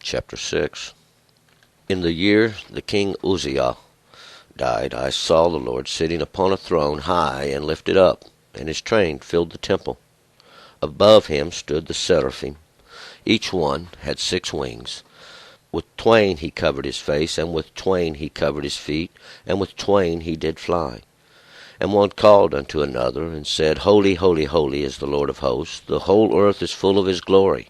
chapter 6. In the year the king Uzziah died, I saw the Lord sitting upon a throne high and lifted up, and his train filled the temple. Above him stood the seraphim. Each one had 6 wings. With twain he covered his face, and with twain he covered his feet, and with twain he did fly. And one called unto another, and said, Holy, holy, holy is the Lord of hosts. The whole earth is full of his glory.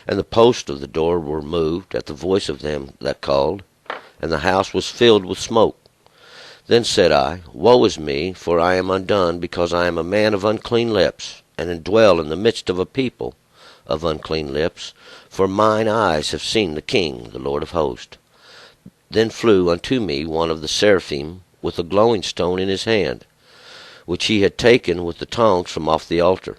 And the posts of the door were moved at the voice of them that called, and the house was filled with smoke. Then said I, Woe is me, for I am undone, because I am a man of unclean lips, and dwell in the midst of a people of unclean lips. For mine eyes have seen the King, the Lord of hosts. Then flew unto me one of the seraphim with a glowing stone in his hand, which he had taken with the tongs from off the altar.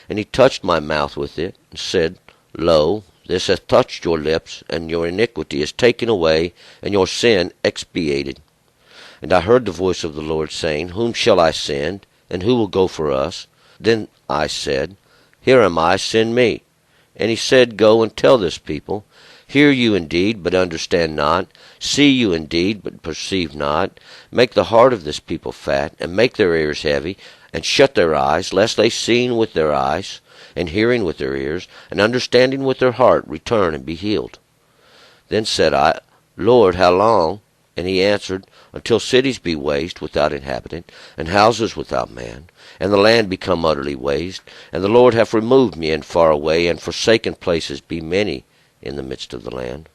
And he touched my mouth with it, and said, Lo, this hath touched your lips, and your iniquity is taken away, and your sin expiated. And I heard the voice of the Lord saying, Whom shall I send, and who will go for us? Then I said, Here am I, send me. And he said, Go and tell this people, Hear you indeed, but understand not. See you indeed, but perceive not. Make the heart of this people fat, and make their ears heavy, and shut their eyes, lest they seeing with their eyes, and hearing with their ears, and understanding with their heart, return and be healed. Then said I, Lord, how long? And he answered, Until cities be waste without inhabitant, and houses without man, and the land become utterly waste, and the Lord hath removed me and far away, and forsaken places be many in the midst of the land.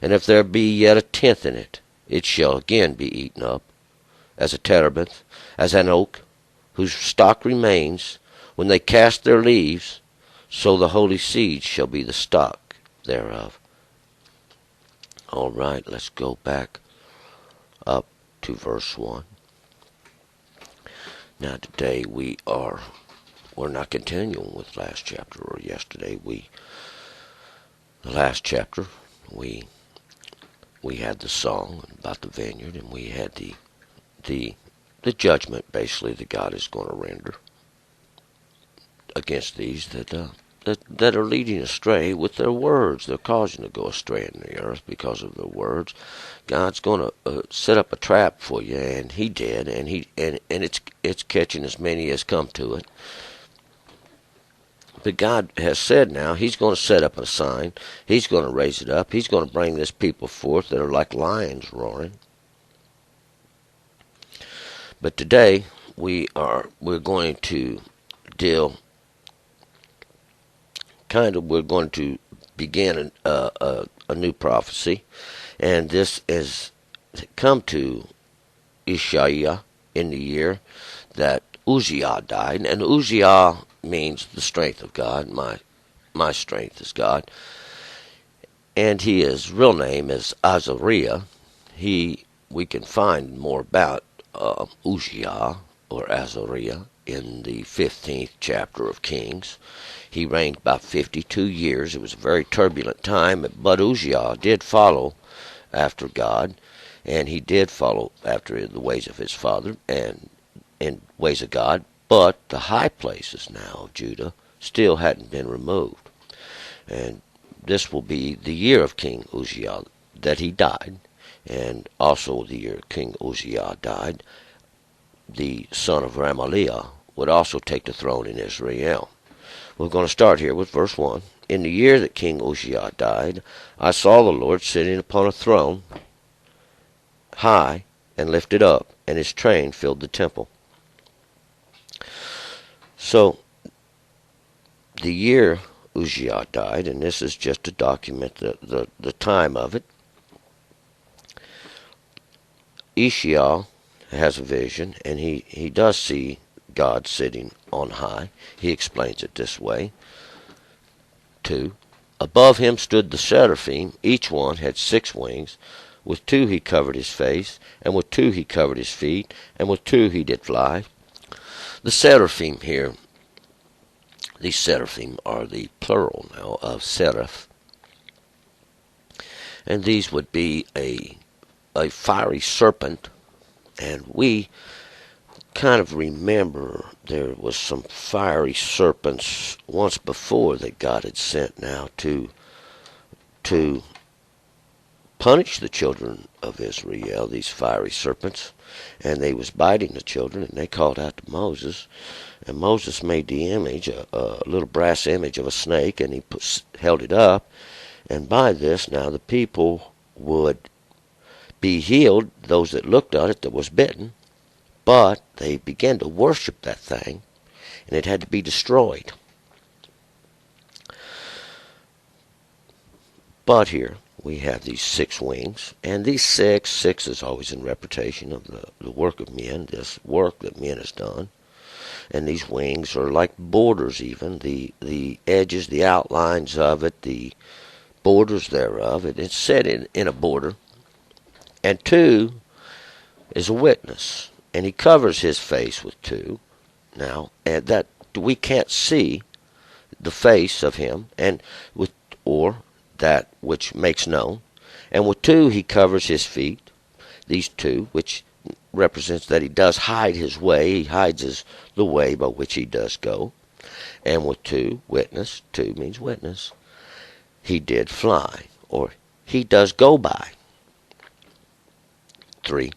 And if there be yet a tenth in it, it shall again be eaten up, as a terebinth, as an oak, whose stock remains, when they cast their leaves, so the holy seed shall be the stock thereof. All right, let's go back up to verse 1. Now today we're not continuing with last chapter or yesterday. The last chapter we had the song about the vineyard, and we had the judgment basically that God is going to render against these that are leading astray with their words. They're causing to go astray in the earth because of their words. God's going to set up a trap for you, and He did, and it's catching as many as come to it. But God has said now He's going to set up a sign. He's going to raise it up. He's going to bring this people forth that are like lions roaring. But today we're going to we're going to begin a new prophecy, and this is come to Isaiah in the year that Uzziah died, and Uzziah means the strength of God. My strength is God, and his real name is Azariah. We can find more about Uzziah or Azariah in the 15th chapter of Kings. He reigned about 52 years. It was a very turbulent time, but Uzziah did follow after God, and he did follow after the ways of his father and in ways of God, but the high places now of Judah still hadn't been removed. And this will be the year of King Uzziah that he died, and also the year King Uzziah died, the son of Ramaliah would also take the throne in Israel. We're going to start here with verse 1. In the year that King Uzziah died, I saw the Lord sitting upon a throne, high and lifted up, and his train filled the temple. So, the year Uzziah died, and this is just to document the time of it, Isaiah has a vision, and he does see God sitting on high. He explains it this way. 2. Above him stood the seraphim. Each one had 6 wings. With 2 he covered his face, and with 2 he covered his feet, and with 2 he did fly. The seraphim here, these seraphim are the plural now of seraph. And these would be a fiery serpent, and we kind of remember there was some fiery serpents once before that God had sent now to to punish the children of Israel, these fiery serpents, and they was biting the children, and they called out to Moses, and Moses made the image, a little brass image of a snake, and he held it up, and by this now the people would be healed, those that looked at it that was bitten, but they began to worship that thing, and it had to be destroyed. But here we have these 6 wings, and these six is always in repetition of the work of men, this work that men has done. And these wings are like borders even, the edges, the outlines of it, the borders thereof. It's set in a border. And 2 is a witness, and he covers his face with 2. Now, and that we can't see the face of him, and with or that which makes known. And with 2 he covers his feet, these 2, which represents that he does hide his way. He hides the way by which he does go. And with 2, witness, 2 means witness, he did fly, or he does go by. 3,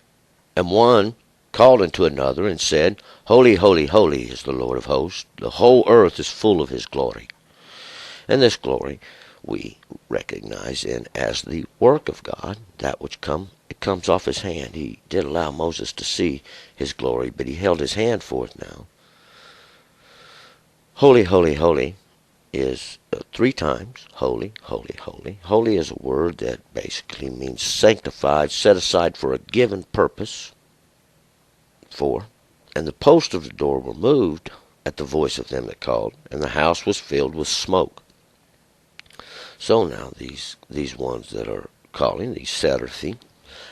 and 1 called unto another and said, Holy, holy, holy is the Lord of hosts. The whole earth is full of his glory. And this glory we recognize in as the work of God, that which it comes off his hand. He did allow Moses to see his glory, but he held his hand for it now. Holy, holy, holy is 3 times. Holy, holy, holy. Holy is a word that basically means sanctified, set aside for a given purpose. 4, and the posts of the door were moved at the voice of them that called, and the house was filled with smoke. So now these ones that are calling, these seraphim,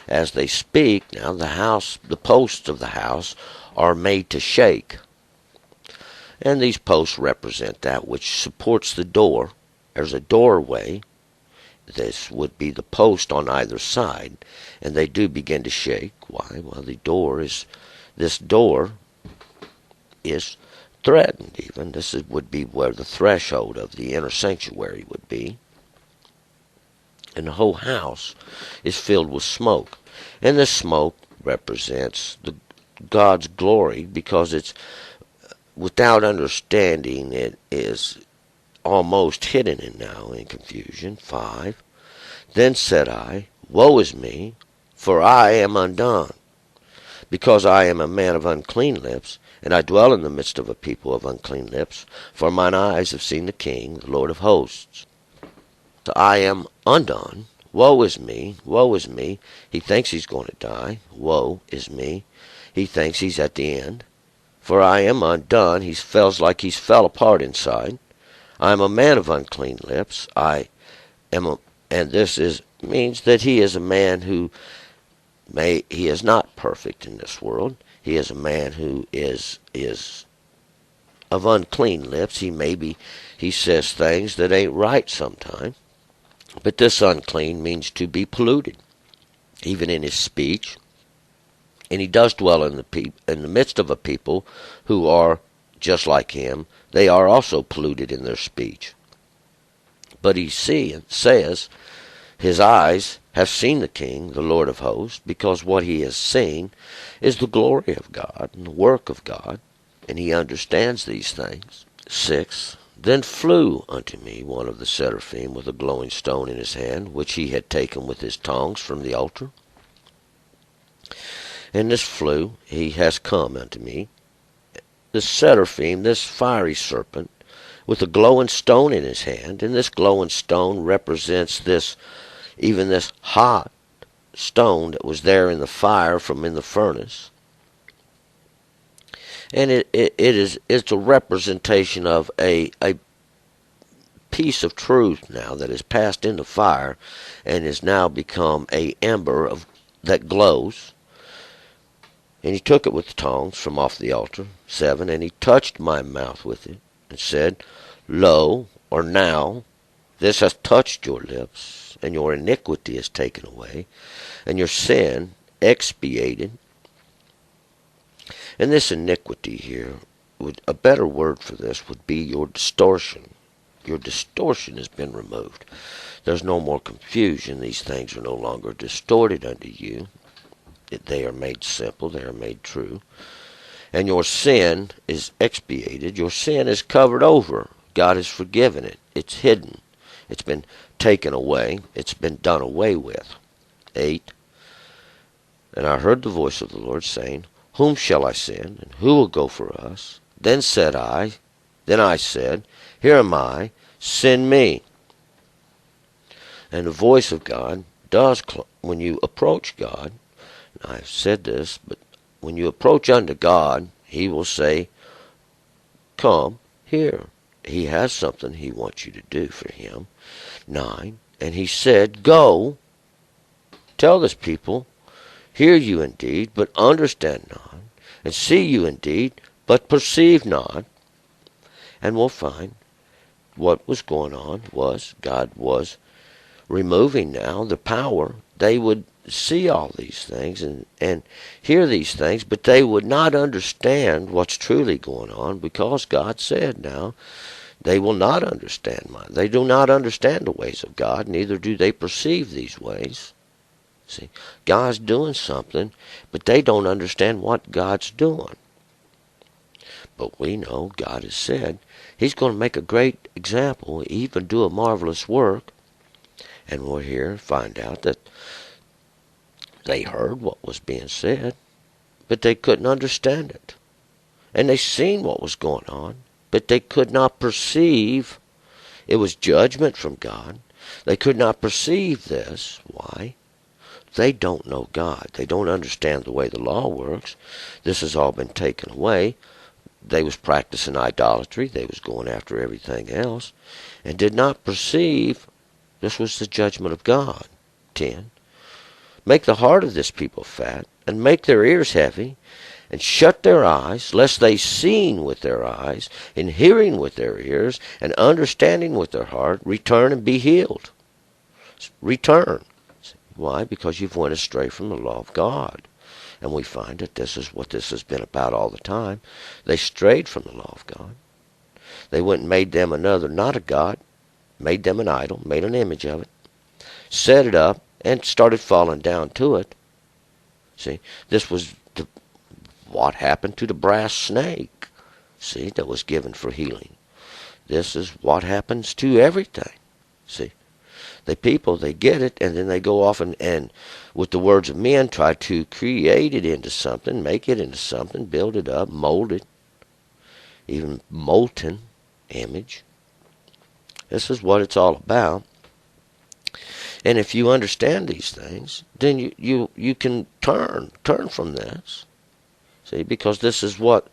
as they speak, now the posts of the house are made to shake. And these posts represent that which supports the door. There's a doorway. This would be the post on either side, and they do begin to shake. Why? Well, this door is threatened even. This would be where the threshold of the inner sanctuary would be. And the whole house is filled with smoke. And this smoke represents God's glory, because it's without understanding, it is almost hidden in confusion. 5, then said I, Woe is me, for I am undone, because I am a man of unclean lips, and I dwell in the midst of a people of unclean lips, for mine eyes have seen the King, the Lord of hosts. So I am undone. Woe is me, woe is me. He thinks he's going to die. Woe is me. He thinks he's at the end. For I am undone. He feels like he's fell apart inside. I am a man of unclean lips. And this means that he is a man who he is not perfect in this world. He is a man who is of unclean lips. He says things that ain't right sometimes. But this unclean means to be polluted, even in his speech. And he does dwell in the midst of a people who are just like him. They are also polluted in their speech. But he says, his eyes have seen the King, the Lord of hosts, because what he has seen is the glory of God and the work of God, and he understands these things. 6, then flew unto me one of the seraphim with a glowing stone in his hand, which he had taken with his tongs from the altar. And this flew, he has come unto me, this seraphim, this fiery serpent, with a glowing stone in his hand. And this glowing stone represents this hot stone that was there in the fire from in the furnace. And it's a representation of a piece of truth now that is passed into fire and is now become a ember that glows. And he took it with the tongs from off the altar. 7, and he touched my mouth with it and said, Lo, or now, this hath touched your lips, and your iniquity is taken away, and your sin expiated. And this iniquity here, a better word for this would be your distortion. Your distortion has been removed. There's no more confusion. These things are no longer distorted unto you. They are made simple. They are made true. And your sin is expiated. Your sin is covered over. God has forgiven it. It's hidden. It's been taken away. It's been done away with. 8. And I heard the voice of the Lord saying, Whom shall I send, and who will go for us? Then I said, Here am I, send me. And the voice of God does, when you approach God, and I've said this, but when you approach unto God, He will say, Come here. He has something He wants you to do for Him. 9. And He said, Go, tell this people, hear you indeed, but understand not, and see you indeed, but perceive not. And we'll find what was going on was God was removing now the power. They would see all these things and hear these things, but they would not understand what's truly going on, because God said now they will not understand mine. They do not understand the ways of God, neither do they perceive these ways. See, God's doing something, but they don't understand what God's doing. But we know God has said He's going to make a great example, even do a marvelous work. And we're here to find out that they heard what was being said, but they couldn't understand it. And they seen what was going on, but they could not perceive. It was judgment from God. They could not perceive this. Why? They don't know God. They don't understand the way the law works. This has all been taken away. They was practicing idolatry. They was going after everything else, and did not perceive this was the judgment of God. 10. Make the heart of this people fat, and make their ears heavy, and shut their eyes, lest they seeing with their eyes, and hearing with their ears, and understanding with their heart, return and be healed. Return. Why? Because you've went astray from the law of God. And we find that this is what this has been about all the time. They strayed from the law of God. They went and made them another, not a God, made them an idol, made an image of it, set it up, and started falling down to it. See, this was what happened to the brass snake, see, that was given for healing. This is what happens to everything, see. The people, they get it, and then they go off and with the words of men, try to create it into something, make it into something, build it up, mold it, even molten image. This is what it's all about. And if you understand these things, then you can turn from this. See, because this is what,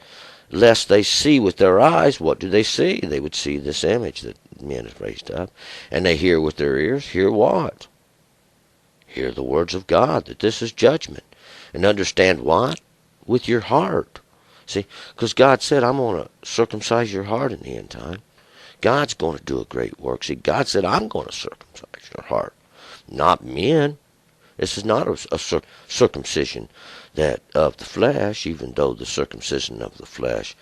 lest they see with their eyes, what do they see? They would see this image that men have raised up. And they hear with their ears. Hear what? Hear the words of God, that this is judgment. And understand what? With your heart. See, because God said, I'm going to circumcise your heart in the end time. God's going to do a great work. See, God said, I'm going to circumcise your heart. Not men. This is not a circumcision that of the flesh, even though the circumcision of the flesh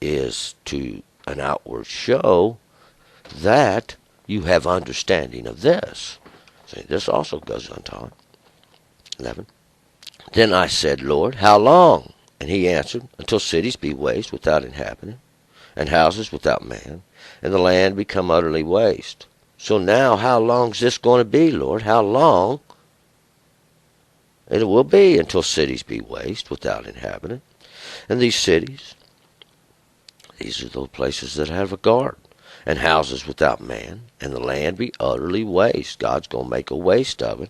is to an outward show that you have understanding of this. See, this also goes untaught. 11. Then I said, Lord, how long? And He answered, until cities be waste without inhabitant, and houses without man, and the land become utterly waste. So now, how long is this going to be, Lord? How long? And it will be until cities be waste without inhabitant. And these cities, these are those places that have a guard, and houses without man, and the land be utterly waste. God's going to make a waste of it.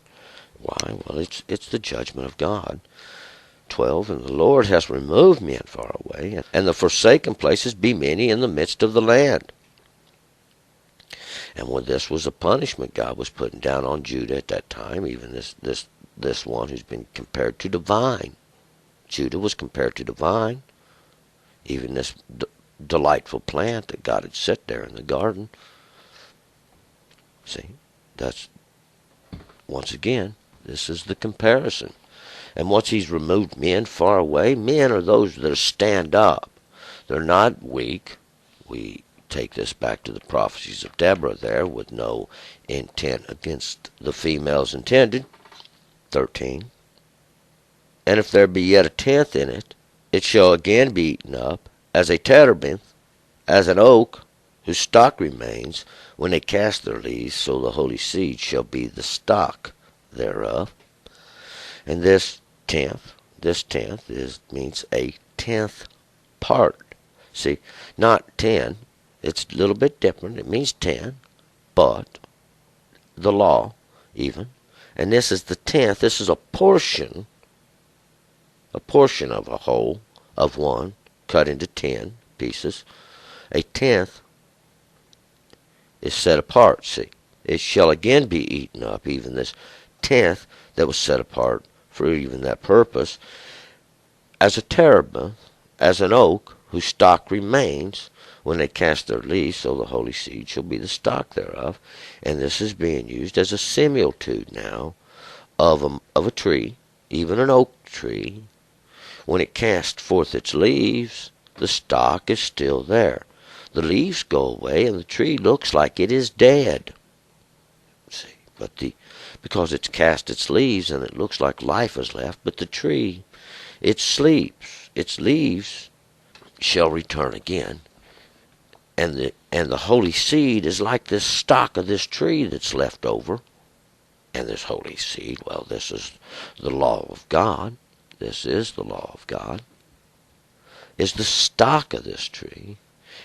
Why? Well, it's the judgment of God. 12. And the Lord hath removed men far away, and the forsaken places be many in the midst of the land. And when this was a punishment God was putting down on Judah at that time, even this one who's been compared to the vine. Judah was compared to the vine. Even this delightful plant that God had set there in the garden. See, that's, once again, this is the comparison. And once He's removed men far away, men are those that stand up. They're not weak. We take this back to the prophecies of Deborah there, with no intent against the females intended. 13. And if there be yet a tenth in it, it shall again be eaten up, as a terebinth, as an oak, whose stock remains, when they cast their leaves, so the holy seed shall be the stock thereof. And this tenth means a tenth part. See, not 10. It's a little bit different. It means 10, but the law, even. And this is the tenth. This is a portion of a whole, of one, cut into 10 pieces. A tenth is set apart, see. It shall again be eaten up, even this tenth that was set apart for even that purpose, as a terebinth, as an oak, whose stock remains, when they cast their leaves, so the holy seed shall be the stock thereof. And this is being used as a similitude now of a tree, even an oak tree. When it casts forth its leaves, the stock is still there. The leaves go away, and the tree looks like it is dead. See, because it's cast its leaves, and it looks like life is left, but the tree, it sleeps. Its leaves shall return again. And the holy seed is like this stock of this tree that's left over. And this holy seed, well, this is the law of God. This is the law of God. Is the stock of this tree.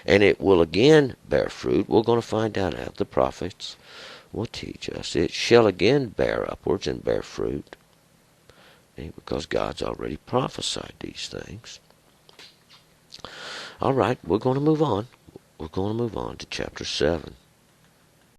And it will again bear fruit. We're going to find out how the prophets will teach us. It shall again bear upwards and bear fruit. Because God's already prophesied these things. All right, we're going to move on. We're going to move on to chapter 7.